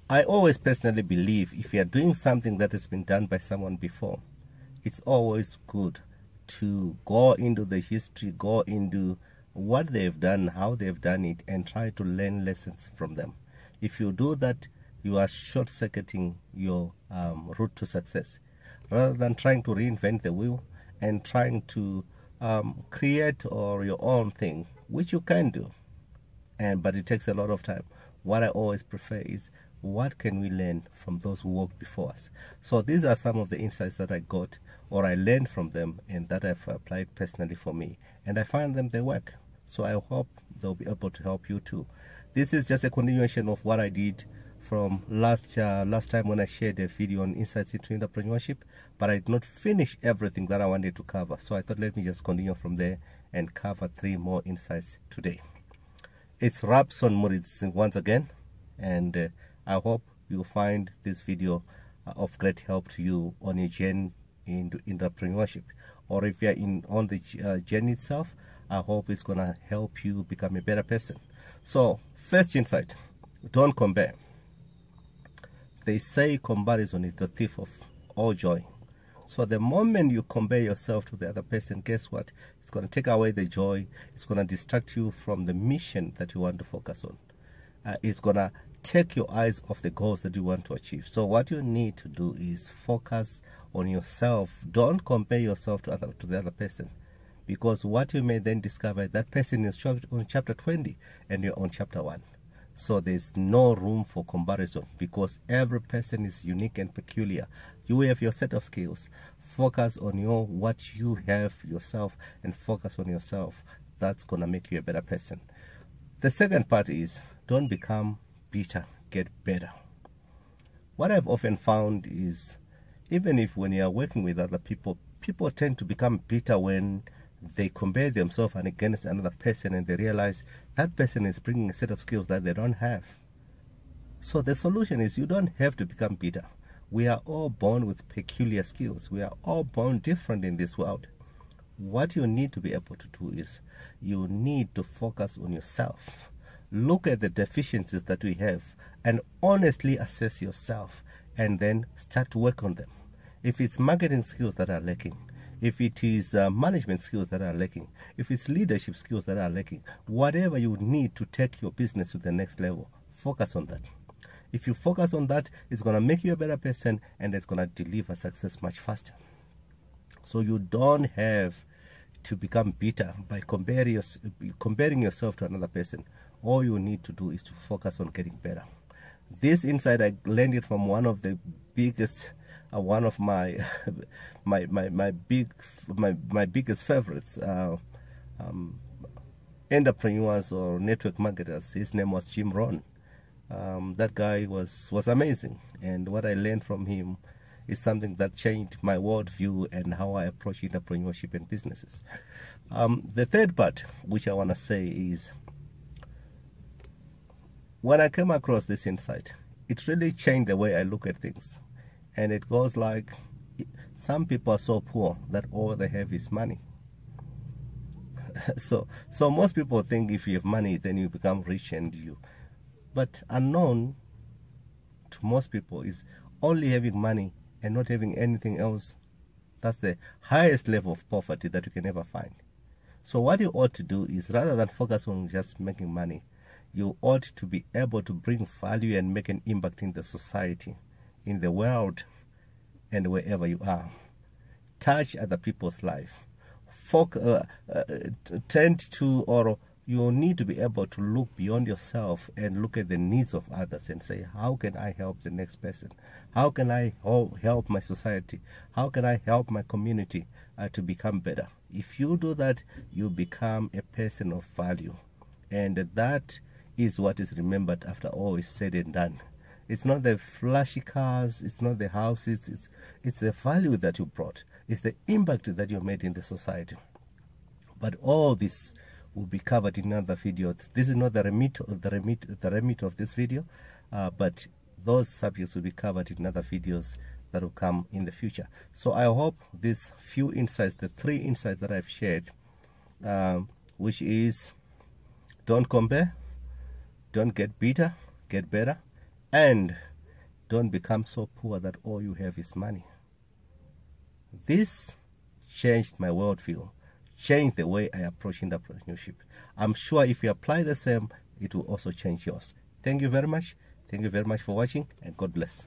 I always personally believe if you are doing something that has been done by someone before, it's always good to go into the history, go into what they've done, how they've done it, and try to learn lessons from them. If you do that, you are short-circuiting your route to success, rather than trying to reinvent the wheel and trying to create your own thing, which you can do, but it takes a lot of time. What I always prefer is, what can we learn from those who walked before us? So these are some of the insights that I got or I learned from them and that I've applied personally for me, and I find them they work. So I hope they'll be able to help you too. This is just a continuation of what I did from last time when I shared a video on insights into entrepreneurship, but I did not finish everything that I wanted to cover. So I thought, let me just continue from there and cover 3 more insights today. It's Rabson Muridzi once again, and I hope you find this video of great help to you on your journey into entrepreneurship, or if you're on the journey itself, I hope it's gonna help you become a better person. So first insight, don't compare. They say comparison is the thief of all joy. So the moment you compare yourself to the other person, guess what? It's going to take away the joy. It's going to distract you from the mission that you want to focus on. It's going to take your eyes off the goals that you want to achieve. So what you need to do is focus on yourself. Don't compare yourself to the other person, because what you may then discover, that person is on chapter 20 and you're on chapter 1. So there's no room for comparison, because every person is unique and peculiar. You have your set of skills. Focus on what you have yourself, and focus on yourself. That's going to make you a better person. The second part is, don't become bitter, get better. What I've often found is, even if when you are working with other people, people tend to become bitter when they compare themselves against another person and they realize that person is bringing a set of skills that they don't have. So the solution is, you don't have to become bitter. We are all born with peculiar skills. We are all born different in this world. What you need to be able to do is, you need to focus on yourself. Look at the deficiencies that we have and honestly assess yourself, and then start to work on them. If it's marketing skills that are lacking, if it is management skills that are lacking, if it's leadership skills that are lacking, whatever you need to take your business to the next level, focus on that. If you focus on that, it's going to make you a better person, and it's going to deliver success much faster. So you don't have to become bitter by comparing yourself to another person. All you need to do is to focus on getting better. This insight, I learned it from one of the biggest, one of my biggest favorites, entrepreneurs or network marketers. His name was Jim Rohn. That guy was amazing, and what I learned from him is something that changed my worldview and how I approach entrepreneurship and businesses. The third part, which I want to say, is when I came across this insight, it really changed the way I look at things. And it goes like, some people are so poor that all they have is money. So most people think if you have money, then you become rich, but unknown to most people is only having money and not having anything else. That's the highest level of poverty that you can ever find. So what you ought to do is, rather than focus on just making money, you ought to be able to bring value and make an impact in the society, in the world, and wherever you are. Touch other people's life. You need to be able to look beyond yourself and look at the needs of others and say, how can I help the next person? How can I help my society? How can I help my community to become better? If you do that, you become a person of value. And that is what is remembered after all is said and done. It's not the flashy cars, it's not the houses, it's the value that you brought. It's the impact that you made in the society. But all this will be covered in another video. This is not the remit of this video, but those subjects will be covered in other videos that will come in the future. So I hope these few insights, the 3 insights that I've shared, which is, don't compare, don't get bitter, get better, and don't become so poor that all you have is money. This changed my worldview, changed the way I approach entrepreneurship. I'm sure if you apply the same, it will also change yours. Thank you very much. Thank you very much for watching, and God bless.